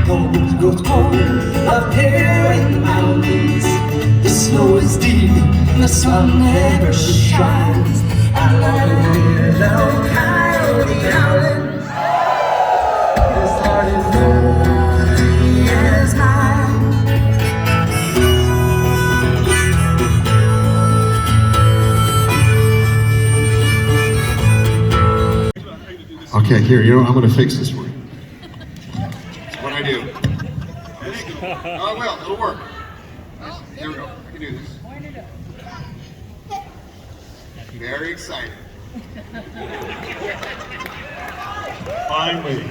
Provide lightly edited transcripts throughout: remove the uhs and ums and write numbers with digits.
Hope grows cold up here in the mountains. The snow is deep and the sun never shines. I'm not a little coyote howling. His heart is lonely as mine. Okay, here, you know, I'm gonna fix this for you. That's what I do. Oh, well, it'll work. There we go, I can do this. Very excited. Finally.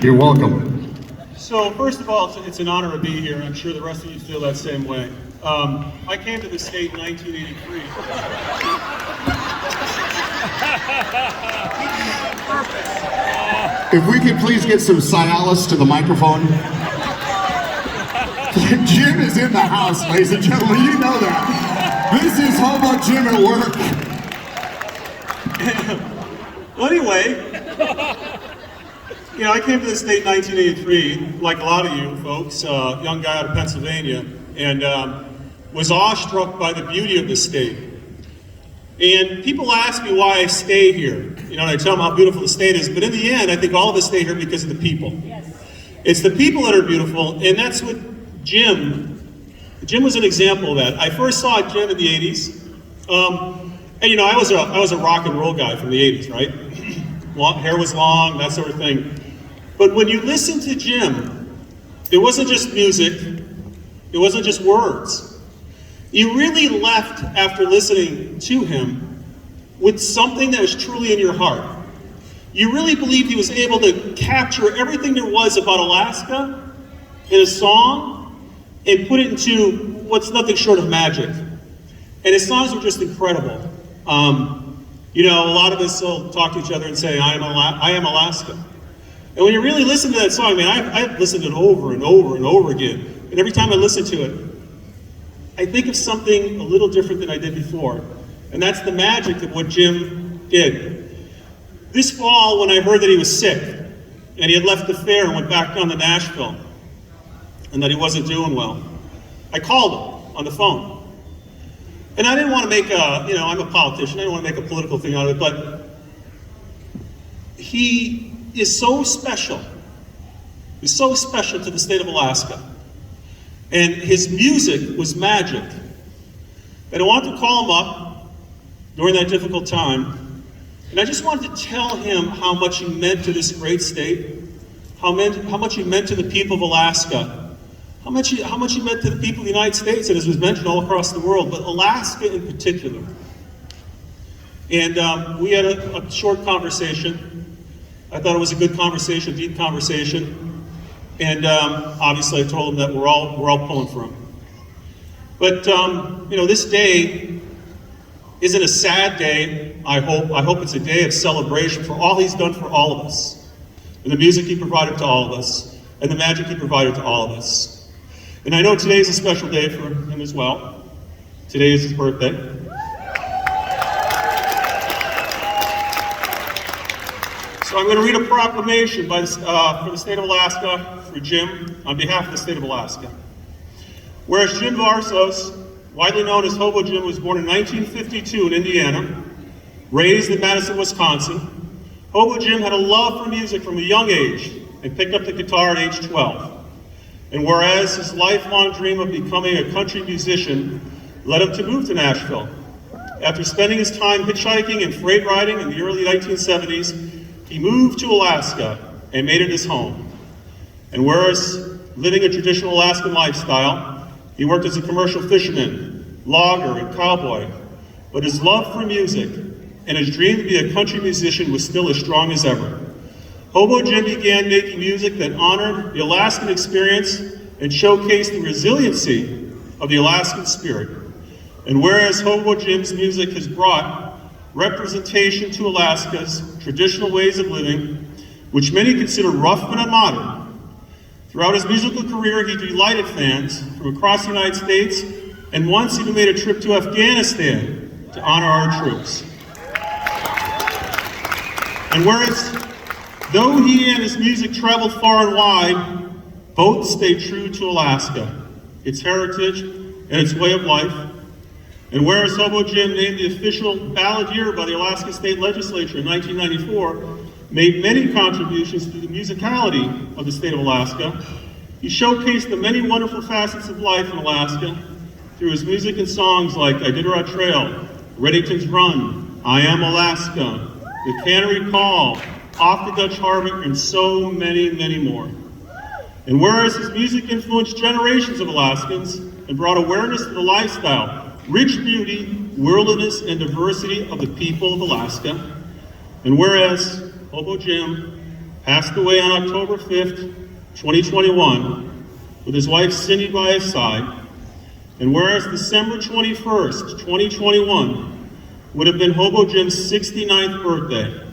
You're welcome. So first of all, it's an honor to be here, and I'm sure the rest of you feel that same way. I came to the state in 1983. If we could please get some Cialis to the microphone. Jim is in the house, ladies and gentlemen, you know that. This is Hobo Jim at work. Well, anyway, I came to the state in 1983, like a lot of you folks, young guy out of Pennsylvania, and was awestruck by the beauty of the state. And people ask me why I stay here. And I tell them how beautiful the state is, but in the end, I think all of us stay here because of the people. Yes. It's the people that are beautiful, and that's what Jim was an example of that. I first saw Jim in the 80s, and I was a rock and roll guy from the 80s, right? Hair was long, that sort of thing. But when you listen to Jim, it wasn't just music, it wasn't just words. You really left after listening to him with something that was truly in your heart. You really believed he was able to capture everything there was about Alaska in a song and put it into what's nothing short of magic. And his songs were just incredible. A lot of us will talk to each other and say, I am Alaska. And when you really listen to that song, I've listened to it over and over and over again. And every time I listen to it, I think of something a little different than I did before. And that's the magic of what Jim did. This fall, when I heard that he was sick, and he had left the fair and went back down to Nashville, and that he wasn't doing well, I called him on the phone. And I didn't want to make I'm a politician, I didn't want to make a political thing out of it, but he is so special. He's so special to the state of Alaska. And his music was magic. And I wanted to call him up during that difficult time, and I just wanted to tell him how much he meant to this great state, how much he meant to the people of Alaska, how much he meant to the people of the United States, and as was mentioned, all across the world, but Alaska in particular. And we had a short conversation. I thought it was a good conversation, deep conversation. And obviously I told him that we're all pulling for him. But this day isn't a sad day, I hope it's a day of celebration for all he's done for all of us. And the music he provided to all of us, and the magic he provided to all of us. And I know today's a special day for him as well. Today is his birthday. So I'm going to read a proclamation for the state of Alaska, for Jim, on behalf of the state of Alaska. Whereas Jim Varsos, widely known as Hobo Jim, was born in 1952 in Indiana, raised in Madison, Wisconsin, Hobo Jim had a love for music from a young age and picked up the guitar at age 12. And whereas his lifelong dream of becoming a country musician led him to move to Nashville, after spending his time hitchhiking and freight riding in the early 1970s, he moved to Alaska and made it his home. And whereas living a traditional Alaskan lifestyle, he worked as a commercial fisherman, logger, and cowboy. But his love for music and his dream to be a country musician was still as strong as ever. Hobo Jim began making music that honored the Alaskan experience and showcased the resiliency of the Alaskan spirit. And whereas Hobo Jim's music has brought representation to Alaska's traditional ways of living, which many consider rough and unmodern, throughout his musical career he delighted fans from across the United States, and once even made a trip to Afghanistan to honor our troops. And whereas though he and his music traveled far and wide, Both stay true to Alaska, its heritage, and its way of life. And whereas Hobo Jim, named the official balladeer by the Alaska State Legislature in 1994, made many contributions to the musicality of the state of Alaska, he showcased the many wonderful facets of life in Alaska through his music and songs like Iditarod Trail, Reddington's Run, I Am Alaska, The Cannery Call, Off the Dutch Harbor, and so many, many more. And whereas his music influenced generations of Alaskans and brought awareness to the lifestyle, rich beauty, worldliness, and diversity of the people of Alaska, and whereas Hobo Jim passed away on October 5th, 2021, with his wife Cindy by his side, and whereas December 21st, 2021, would have been Hobo Jim's 69th birthday,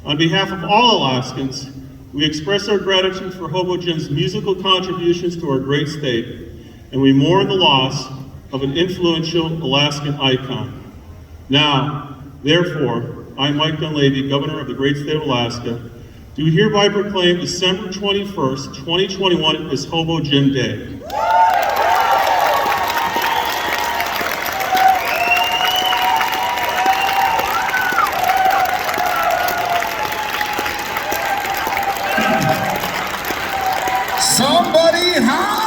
on behalf of all Alaskans, we express our gratitude for Hobo Jim's musical contributions to our great state, and we mourn the loss of an influential Alaskan icon. Now, therefore, I, Mike Dunleavy, Governor of the great state of Alaska, do hereby proclaim December 21st, 2021 as Hobo Jim Day. Somebody holler!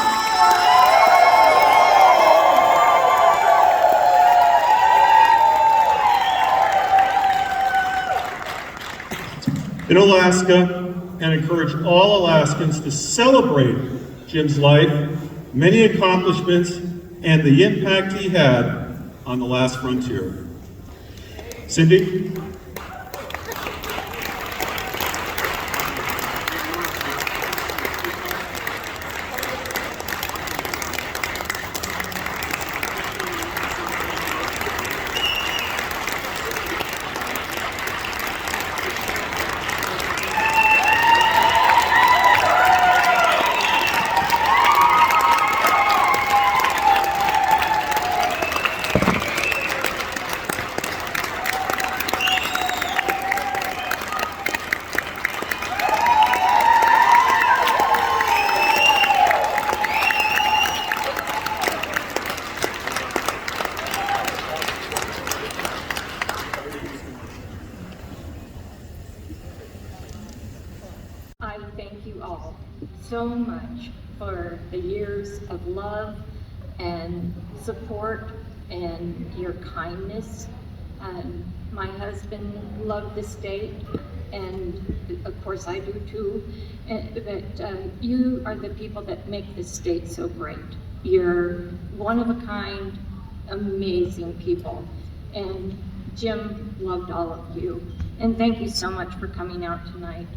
In Alaska, and encourage all Alaskans to celebrate Jim's life, many accomplishments, and the impact he had on the last frontier. Cindy? I thank you all so much for the years of love and support and your kindness. My husband loved the state, and of course I do too, but you are the people that make this state so great. You're one of a kind, amazing people, and Jim loved all of you. And thank you so much for coming out tonight.